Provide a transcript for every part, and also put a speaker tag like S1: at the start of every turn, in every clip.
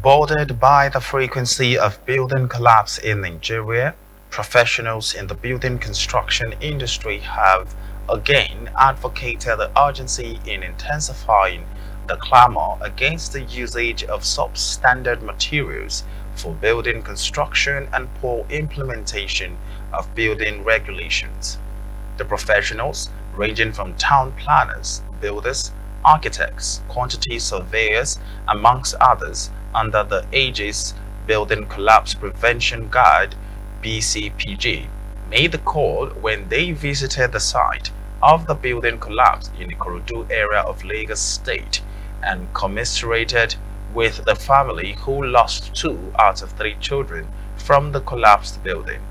S1: Bothered by the frequency of building collapse in Nigeria, professionals in the building construction industry have again advocated the urgency in intensifying the clamor against the usage of substandard materials for building construction and poor implementation of building regulations. The professionals, ranging from town planners, builders, architects, quantity surveyors, amongst others, under the aegis Building Collapse Prevention Guide (Bcpg), made the call when they visited the site of the building collapse in Ikorodu area of Lagos State and commiserated with the family who lost 2 out of 3 children from the collapsed building.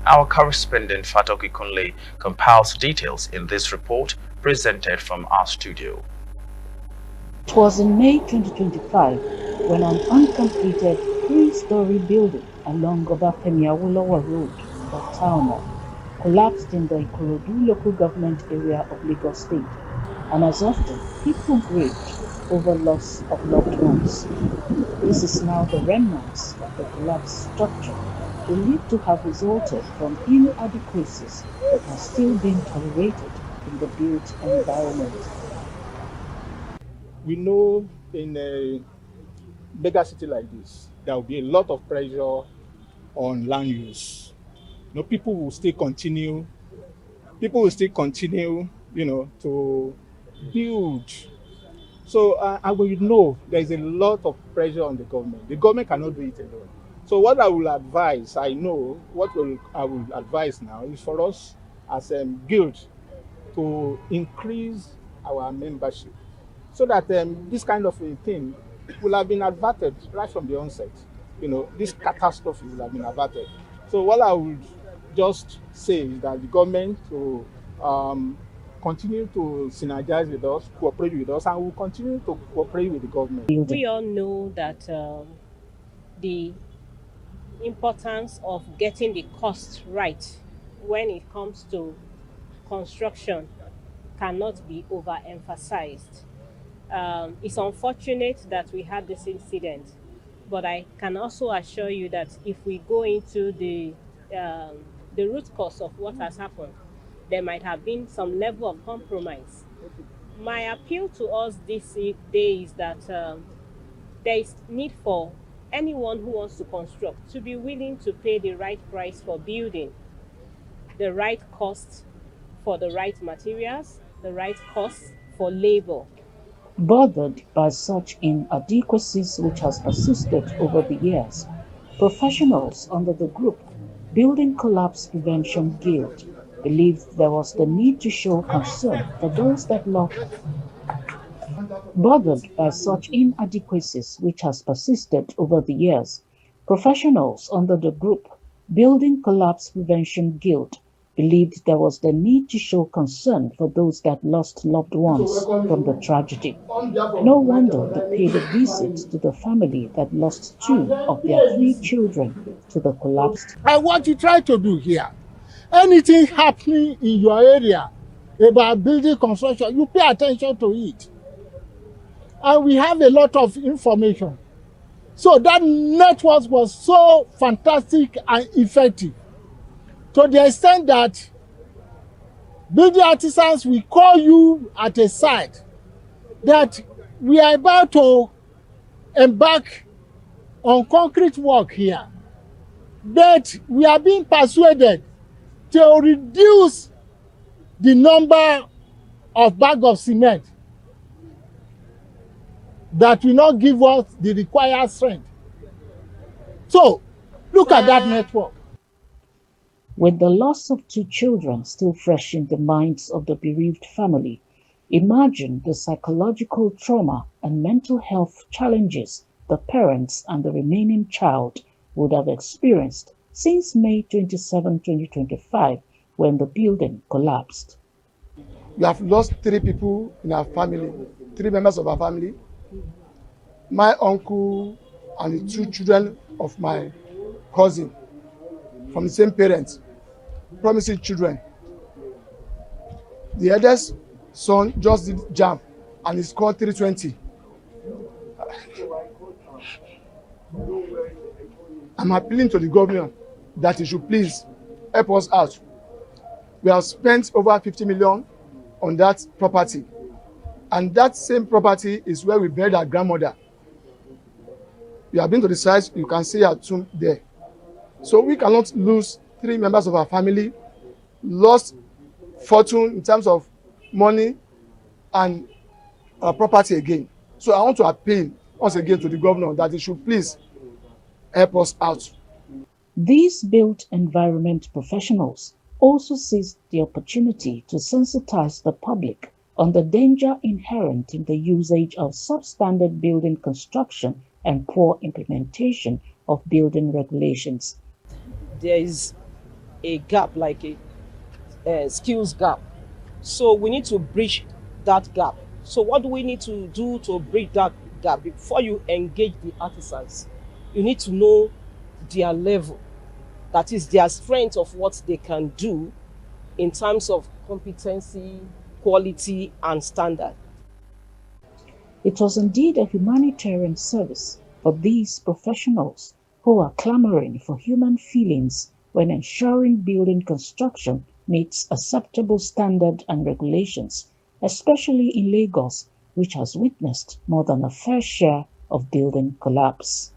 S1: Our correspondent Fatoki Kunle compiles details in this report presented from our studio.
S2: It was in May 2025 when an uncompleted 3-story building along Obafemi Awolowo Road, Otaono, collapsed in the Ikorodu local government area of Lagos State, and as often, people grieved over loss of loved ones. This is now the remnants of the collapsed structure, believed to have resulted from inadequacies that are still being tolerated in the built environment.
S3: We know in a bigger city like this, there will be a lot of pressure on land use. People will still continue, to build. So I will know there's a lot of pressure on the government. The government cannot do it alone. So what I will advise, I will advise now is for us as a guild to increase our membership so that this kind of a thing will have been averted right from the onset. This catastrophe will have been averted. So what I would just say is that the government to continue to synergize with us, cooperate with us, and we'll continue to cooperate with the government.
S4: We all know that the importance of getting the cost right when it comes to construction cannot be overemphasized. It's unfortunate that we had this incident, but I can also assure you that if we go into the root cause of what has happened, there might have been some level of compromise. My appeal to us this day is that there is need for anyone who wants to construct to be willing to pay the right price for building, the right cost for the right materials, the right cost for labor.
S2: Bothered by such inadequacies which has persisted over the years, professionals under the group Building Collapse Prevention Guild believed there was the need to show concern for those that lost. Bothered by such inadequacies which has persisted over the years, professionals under the group Building Collapse Prevention Guild believed there was the need to show concern for those that lost loved ones from the tragedy. No wonder they paid a visit to the family that lost 2 of their 3 children to the collapsed.
S5: And what you try to do here, anything happening in your area about building construction, you pay attention to it. And we have a lot of information. So that network was so fantastic and effective, to the extent that building artisans will call you at a site that we are about to embark on concrete work here, but we are being persuaded to reduce the number of bags of cement that will not give us the required strength. So look at that network.
S2: With the loss of 2 children still fresh in the minds of the bereaved family, imagine the psychological trauma and mental health challenges the parents and the remaining child would have experienced since May 27, 2025, when the building collapsed.
S6: We have lost 3 people in our family, 3 members of our family. My uncle and the 2 children of my cousin from the same parents, promising children. The eldest son just did JAMB and he scored 320. I'm appealing to the government that it should please help us out. We have spent over 50 million on that property, and that same property is where we buried our grandmother. You have been to the site, you can see her tomb there. So we cannot lose 3 members of our family, lost fortune in terms of money and our property again. So I want to appeal once again to the governor that he should please help us out.
S2: These built environment professionals also seized the opportunity to sensitize the public on the danger inherent in the usage of substandard building construction and poor implementation of building regulations.
S7: There is a gap, like a skills gap. So we need to bridge that gap. So what do we need to do to bridge that gap? Before you engage the artisans, you need to know their level, that is their strength of what they can do in terms of competency, quality, and standard.
S2: It was indeed a humanitarian service for these professionals who are clamoring for human feelings when ensuring building construction meets acceptable standards and regulations, especially in Lagos, which has witnessed more than a fair share of building collapse.